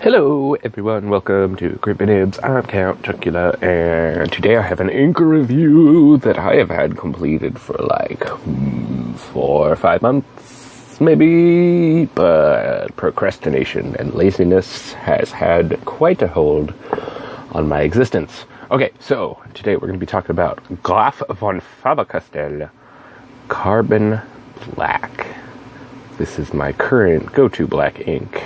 Hello everyone, welcome to Grip and Nibs. I'm Count Chocula, and today I have an ink review that I have had completed for like 4 or 5 months, maybe, but procrastination and laziness has had quite a hold on my existence. Okay, so today we're going to be talking about Graf von Faber-Castell Carbon Black. This is my current go-to black ink.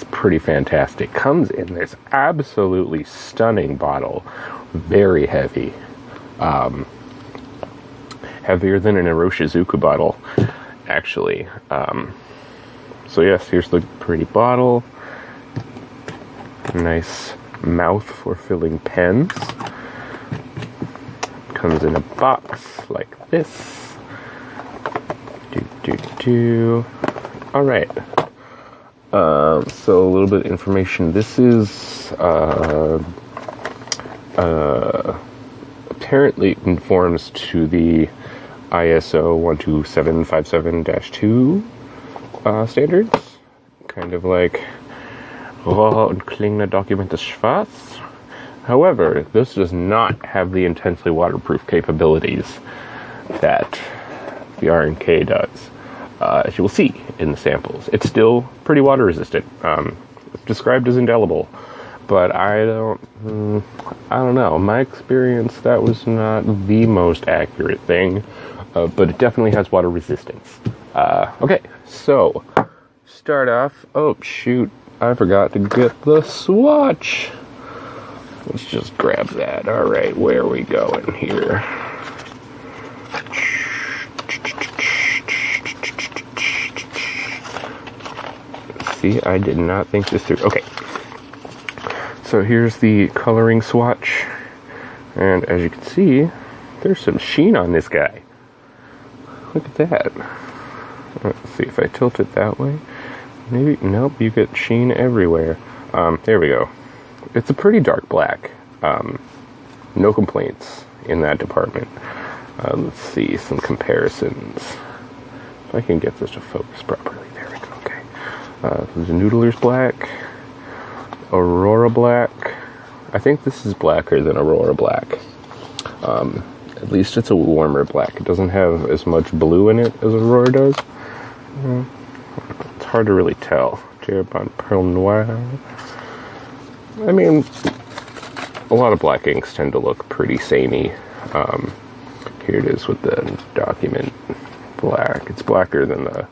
Pretty fantastic. Comes in this absolutely stunning bottle, very heavy, heavier than an Iroshizuku bottle, actually. So yes, here's the pretty bottle. Nice mouth for filling pens. Comes in a box like this. All right. So a little bit of information. This is apparently conforms to the ISO 12757-2 standards. Kind of like raw und klingende Dokumente schwarz. However, this does not have the intensely waterproof capabilities that the R&K does. As you will see in the samples, it's still pretty water resistant. It's described as indelible, but I don't know. In my experience, that was not the most accurate thing, but it definitely has water resistance. Okay, so start off. Oh shoot, I forgot to get the swatch. Let's just grab that. All right, where are we going here? See, I did not think this through. Okay, so here's the coloring swatch, and as you can see, there's some sheen on this guy. Look at that. Let's see if I tilt it that way. Maybe, nope, you get sheen everywhere. There we go. It's a pretty dark black. No complaints in that department. Let's see some comparisons. If I can get this to focus properly. There's a Noodler's Black, Aurora Black. I think this is blacker than Aurora Black. At least it's a warmer black. It doesn't have as much blue in it as Aurora does. It's hard to really tell. Jerbon Pearl Noir. I mean, a lot of black inks tend to look pretty samey. Here it is with the document black. It's blacker than the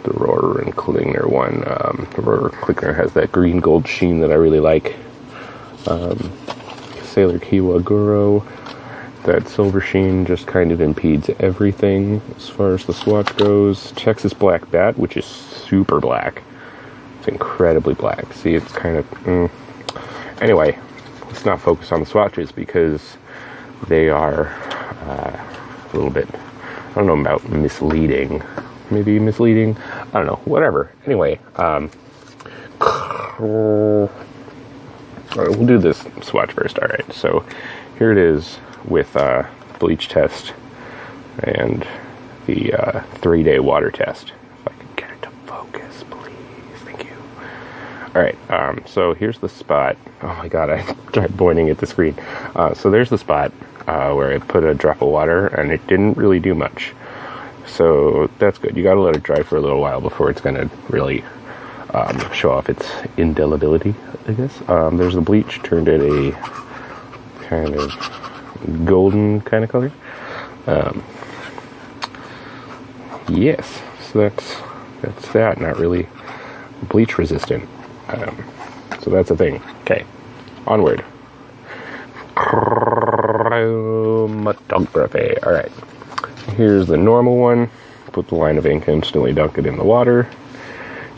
Rohrer and Klingner one. The Rohrer Klingner has that green gold sheen that I really like. Sailor Kiwaguro, that silver sheen just kind of impedes everything as far as the swatch goes. Texas Black Bat, which is super black. It's incredibly black. See, it's kind of... Anyway, let's not focus on the swatches because they are a little bit, I don't know about misleading. Maybe misleading. I don't know. Whatever. Anyway, all right, we'll do this swatch first. All right. So here it is with bleach test and the 3-day water test. If I can get it to focus, please. Thank you. All right. So here's the spot. Oh my God, I tried pointing at the screen. So there's the spot where I put a drop of water, and it didn't really do much. So that's good. You gotta let it dry for a little while before it's gonna really show off its indelibility, I guess. There's the bleach turned at a kind of golden kind of color. Yes, so that's that. Not really bleach resistant. So that's a thing. Okay, onward. Chromatography. All right. Here's the normal one. Put the line of ink, instantly dunk it in the water.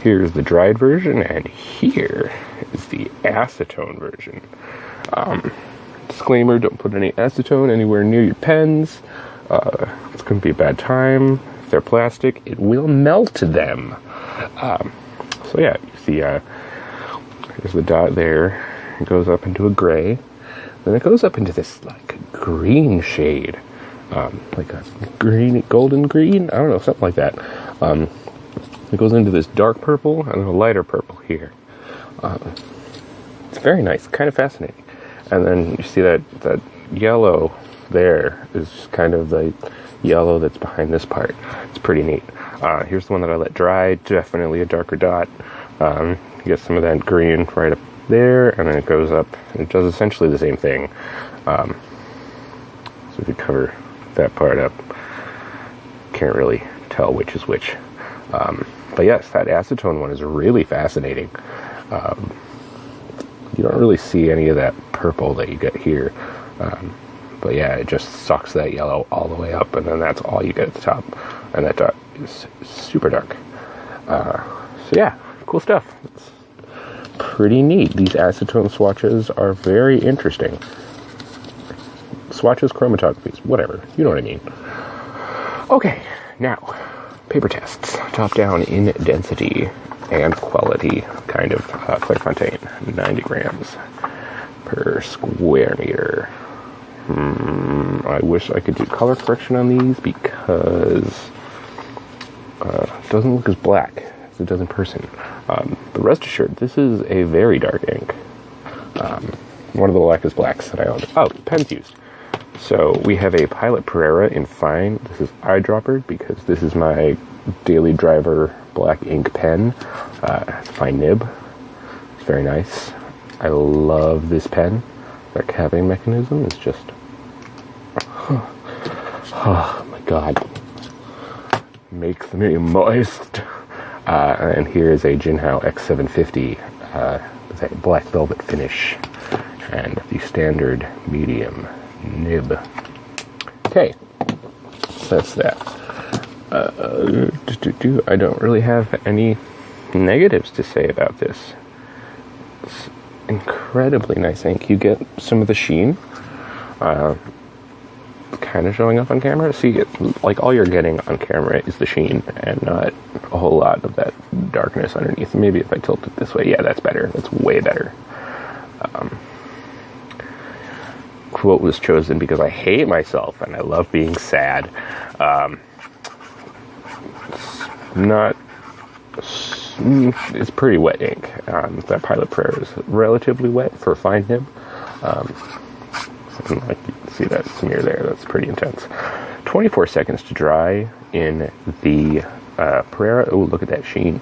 Here's the dried version, and here is the acetone version. Disclaimer, don't put any acetone anywhere near your pens. It's going to be a bad time. If they're plastic, it will melt them. So yeah, you see, there's the dot there. It goes up into a gray. Then it goes up into this, like, green shade. Like a green, golden green? I don't know, something like that. It goes into this dark purple and a lighter purple here. It's very nice, kind of fascinating. And then you see that yellow there is kind of the yellow that's behind this part. It's pretty neat. Here's the one that I let dry, definitely a darker dot. You get some of that green right up there, and then it goes up, and it does essentially the same thing. So if you cover that part up, can't really tell which is which. But yes, that acetone one is really fascinating. You don't really see any of that purple that you get here. But yeah, it just sucks that yellow all the way up, and then that's all you get at the top. And that dot is super dark. So yeah, cool stuff. It's pretty neat. These acetone swatches are very interesting. Swatches, chromatographies, whatever. You know what I mean. Okay, now, paper tests. Top down in density and quality, kind of. Clairefontaine, 90 grams per square meter. I wish I could do color correction on these because it doesn't look as black as it does in person. But rest assured, this is a very dark ink. One of the blackest blacks that I own. Oh, pens used. So we have a Pilot Pereira in fine. This is eyedroppered because this is my daily driver black ink pen. It's a fine nib. It's very nice. I love this pen. That capping mechanism is just... oh my god. Makes me moist. And here is a Jinhao X750 with a black velvet finish and the standard medium nib. Okay, so that's that. I don't really have any negatives to say about this. It's incredibly nice ink. You get some of the sheen kind of showing up on camera. See, like all you're getting on camera is the sheen and not a whole lot of that darkness underneath. Maybe if I tilt it this way, yeah, that's better. That's way better. Quote was chosen because I hate myself and I love being sad. It's pretty wet ink. That Pilot Pereira is relatively wet for a fine nib. Like you can see that smear there, that's pretty intense. 24 seconds to dry in the Pereira. Oh, look at that sheen.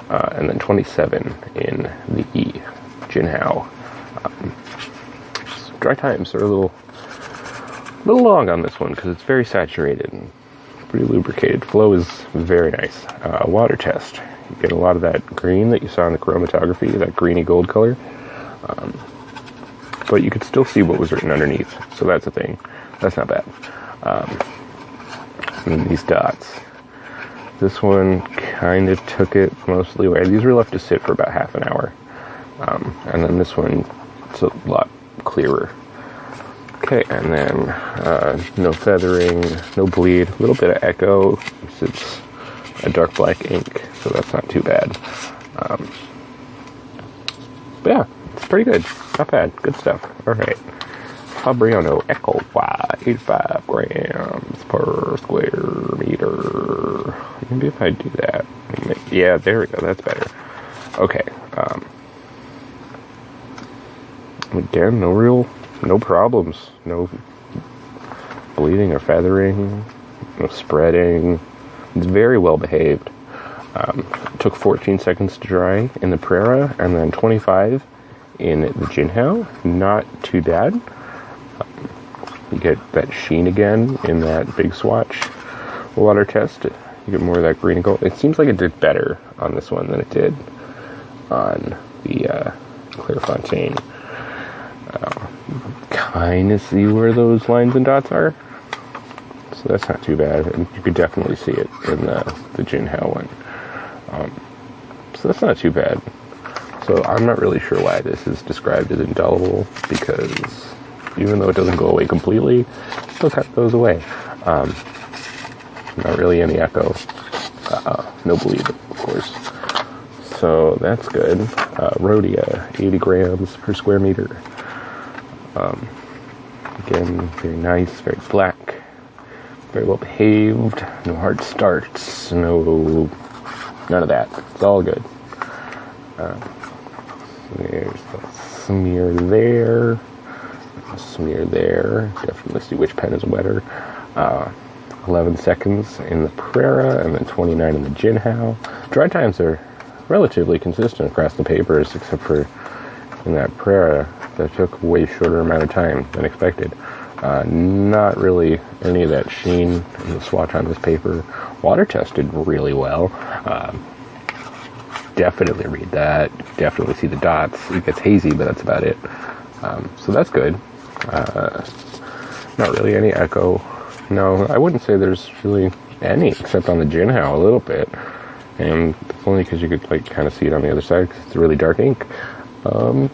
And then 27 in the Jinhao. Dry times are a little long on this one because it's very saturated and pretty lubricated. Flow is very nice. Water test. You get a lot of that green that you saw in the chromatography, that greeny gold color. But you could still see what was written underneath. So that's a thing. That's not bad. And these dots. This one kind of took it mostly away. These were left to sit for about half an hour. And then this one, it's a lot clearer. Okay, and then no feathering, no bleed, a little bit of echo. It's a dark black ink, so that's not too bad. But yeah, it's pretty good. Not bad. Good stuff. Alright. Fabriano Echo Y, 85 grams per square meter. Maybe if I do that. Yeah, there we go. That's better. Okay. Again, no problems. No bleeding or feathering. No spreading. It's very well behaved. It took 14 seconds to dry in the Pereira and then 25 in the Jinhao. Not too bad. You get that sheen again in that big swatch water test. You get more of that green and gold. It seems like it did better on this one than it did on the Clairefontaine. Kind of see where those lines and dots are. So that's not too bad. And you could definitely see it in the Jinhao one. So that's not too bad. So I'm not really sure why this is described as indelible, because even though it doesn't go away completely, it still kind of goes away. Not really any echo. No bleed, of course. So that's good. Rhodia, 80 grams per square meter. Again, very nice, very black, very well behaved, no hard starts, no None of that. It's all good. There's the smear there. Smear there. Definitely see which pen is wetter. 11 seconds in the Prera and then 29 in the Jinhao. Dry times are relatively consistent across the papers, except for in that Prera that took a way shorter amount of time than expected. Not really any of that sheen in the swatch on this paper. Water tested really well. Definitely read that. Definitely see the dots. It gets hazy, but that's about it. So that's good. Not really any echo. No, I wouldn't say there's really any, except on the Jinhao a little bit. And it's only because you could like kind of see it on the other side because it's really dark ink. And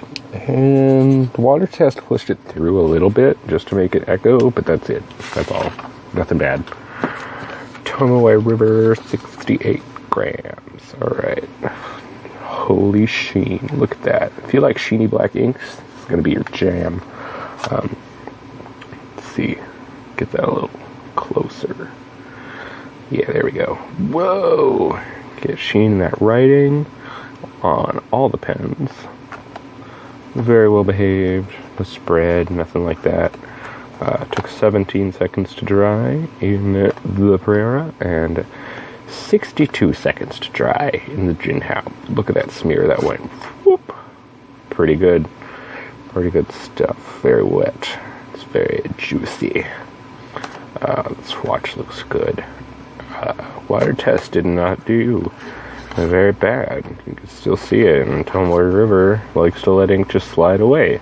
the water test pushed it through a little bit just to make it echo, but that's it. That's all. Nothing bad. Tomoe River, 68 grams. Alright. Holy sheen. Look at that. If you like sheeny black inks, it's going to be your jam. Let's see. Get that a little closer. Yeah, there we go. Whoa! Get sheen in that writing on all the pens. Very well behaved. No spread, nothing like that. Took 17 seconds to dry in the Prera and 62 seconds to dry in the Jinhao. Look at that smear that went whoop. Pretty good. Pretty good stuff. Very wet. It's very juicy. The swatch looks good. Water test did not do very bad. You can still see it, and Tomoe River likes to let ink just slide away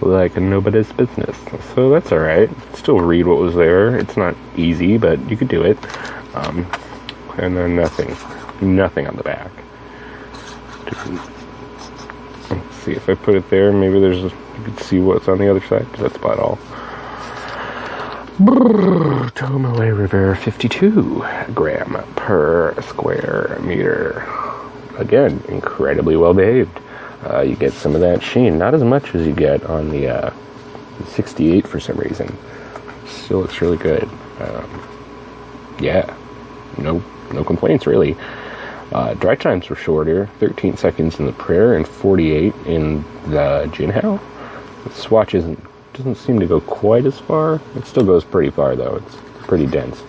like nobody's business. So that's alright. Still read what was there. It's not easy, but you could do it. And then nothing on the back. Let's see if I put it there. Maybe you could see what's on the other side, because that's about all. Tomoe River, 52 gram per square meter. Again, incredibly well behaved. You get some of that sheen, not as much as you get on the 68 for some reason. Still looks really good. Yeah, no complaints really. Dry times were shorter, 13 seconds in the Prera and 48 in the Jinhao. The swatch doesn't seem to go quite as far. It still goes pretty far though. It's pretty dense.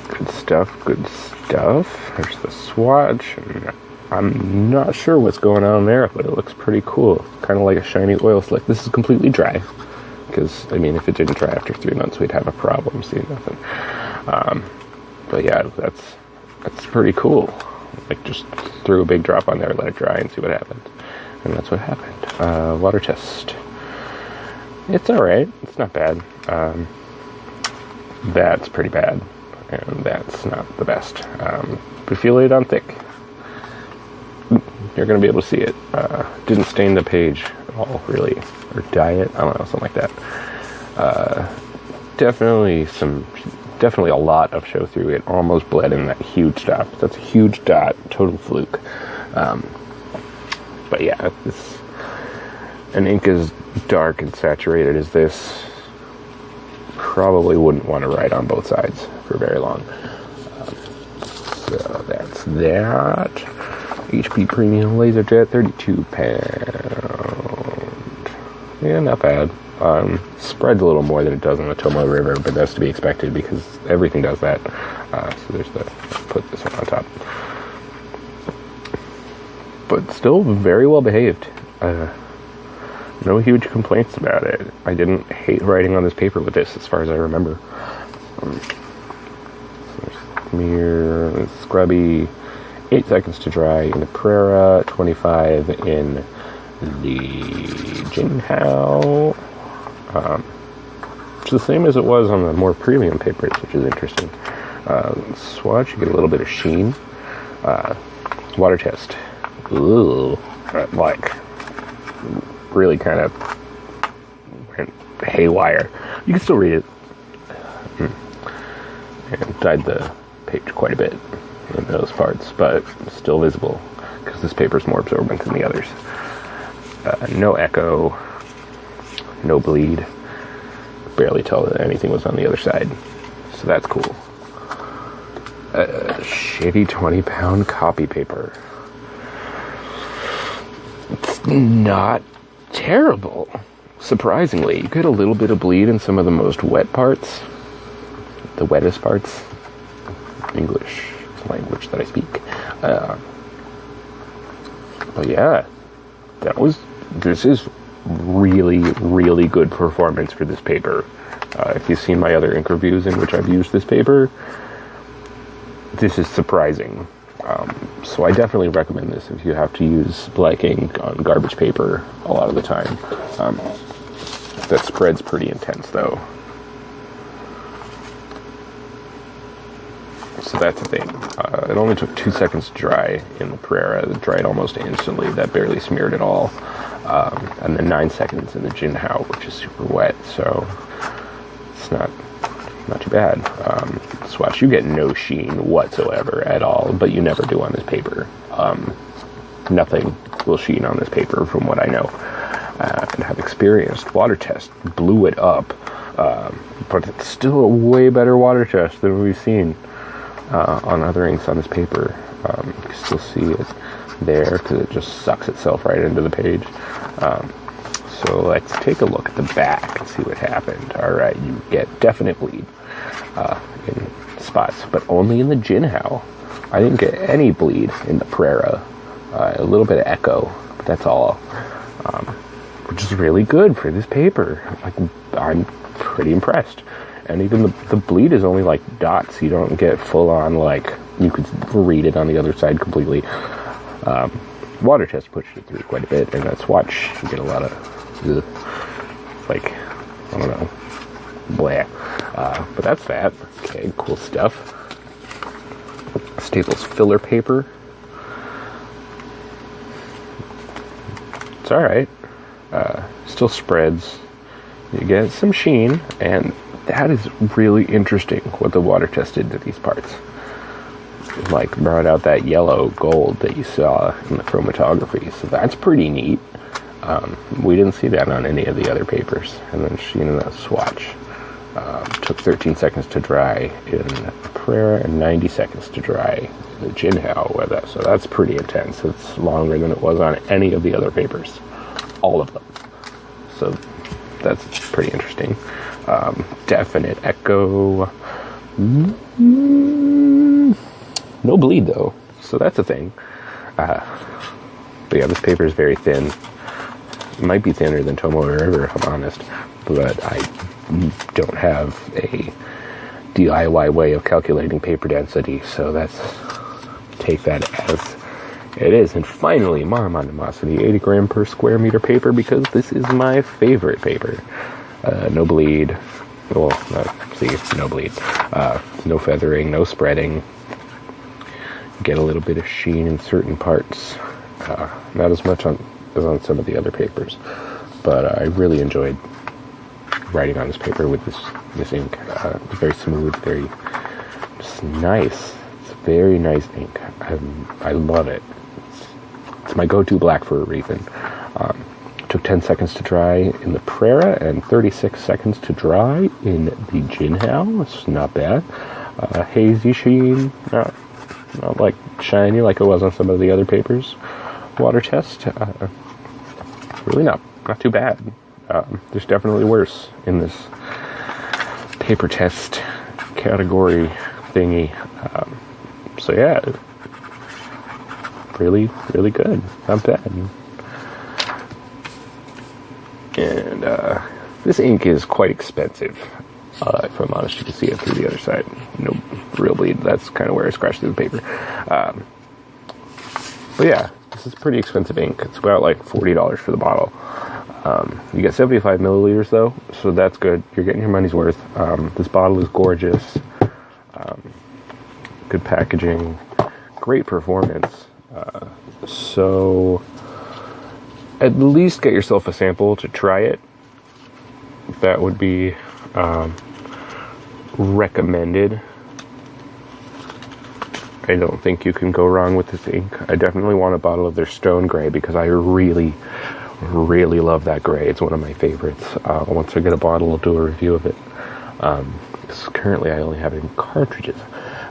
Good stuff, good stuff. There's the swatch. And I'm not sure what's going on there, but it looks pretty cool. Kind of like a shiny oil slick. This is completely dry. Because, I mean, if it didn't dry after 3 months, we'd have a problem seeing nothing. But yeah, that's pretty cool. Like, just threw a big drop on there, let it dry, and see what happens. And that's what happened. Water test. It's alright. It's not bad. That's pretty bad. And that's not the best. But if you lay it on thick, you're going to be able to see it. Didn't stain the page at all, really. Or dye it. I don't know, something like that. Definitely a lot of show through. It almost bled in that huge dot. That's a huge dot. Total fluke. But yeah, an ink as dark and saturated as this probably wouldn't want to write on both sides for very long. So that's that. HP Premium LaserJet, 32 pound. Yeah, not bad. Spreads a little more than it does on the Tomoe River, but that's to be expected because everything does that. So there's put this one on top. But still very well behaved. No huge complaints about it. I didn't hate writing on this paper with this, as far as I remember. Smear, scrubby, 8 seconds to dry in the Prera, 25 in the Jinhao. It's the same as it was on the more premium papers, which is interesting. Swatch, you get a little bit of sheen. Water test. Ooh, like really kind of haywire. You can still read it. And dyed the page quite a bit in those parts, but still visible because this paper is more absorbent than the others. No echo, no bleed. Barely tell that anything was on the other side, so that's cool. Shitty 20-pound copy paper. It's not terrible. Surprisingly, you get a little bit of bleed in some of the most wet parts. The wettest parts. English is the language that I speak. But yeah, this is really, really good performance for this paper. If you've seen my other ink reviews in which I've used this paper, this is surprising. So I definitely recommend this if you have to use black ink on garbage paper a lot of the time. That spread's pretty intense though. So that's the thing. It only took 2 seconds to dry in the Prera. It dried almost instantly. That barely smeared at all. And then 9 seconds in the Jinhao, which is super wet. So it's not too bad. Swatch, you get no sheen whatsoever at all, but you never do on this paper. Nothing will sheen on this paper from what I know and have experienced. Water test blew it up, but it's still a way better water test than we've seen on other inks on this paper. You can still see it there because it just sucks itself right into the page. So let's take a look at the back and see what happened. Alright, you get definite bleed in spots, but only in the Jinhao. I didn't get any bleed in the Prera. A little bit of echo, but that's all. Which is really good for this paper. Like, I'm pretty impressed. And even the bleed is only like dots. You don't get full on, like, you could read it on the other side completely. Water test pushed it through quite a bit, and that swatch, you get a lot of, like, I don't know, blah. But that's that. Okay, cool stuff. Staples filler paper. It's alright. Still spreads. You get some sheen, and that is really interesting what the water test did to these parts. Like, brought out that yellow gold that you saw in the chromatography, so that's pretty neat. We didn't see that on any of the other papers. And then sheen in that swatch. Took 13 seconds to dry in Prera and 90 seconds to dry in the Jinhao with that. So that's pretty intense. It's longer than it was on any of the other papers. All of them. So that's pretty interesting. Definite echo. No bleed though, so that's a thing. But yeah, this paper is very thin. It might be thinner than Tomoe River, if I'm honest, but I don't have a DIY way of calculating paper density, so take that as it is. And finally, Monomosity, 80 gram per square meter paper, because this is my favorite paper. No bleed. Well, no bleed. No feathering, no spreading. Get a little bit of sheen in certain parts. Not as much as on some of the other papers. But I really enjoyed writing on this paper with this ink. It's very smooth, very just nice. It's a very nice ink. I love it. It's my go-to black for a reason. Took 10 seconds to dry in the Prera and 36 seconds to dry in the Jinhao. It's not bad. Hazy sheen, not like shiny like it was on some of the other papers. Water test, really not too bad. There's definitely worse in this paper test category thingy. So yeah, really, really good. Not bad. And this ink is quite expensive. If I'm honest, you can see it through the other side. No real bleed. That's kind of where I scratched through the paper. But yeah, this is pretty expensive ink. It's about like $40 for the bottle. You get 75 milliliters though, so that's good. You're getting your money's worth. This bottle is gorgeous. Good packaging. Great performance. So at least get yourself a sample to try it. That would be recommended. I don't think you can go wrong with this ink. I definitely want a bottle of their Stone Gray because I really, really love that gray. It's one of my favorites. Once I get a bottle, I'll do a review of it. Because currently I only have it in cartridges.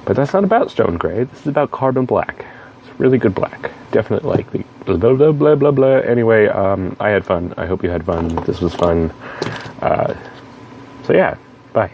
But that's not about stone gray. This is about carbon black. It's really good black. Definitely like the blah, blah, blah, blah, blah, blah. Anyway, I had fun. I hope you had fun. This was fun. So yeah, bye.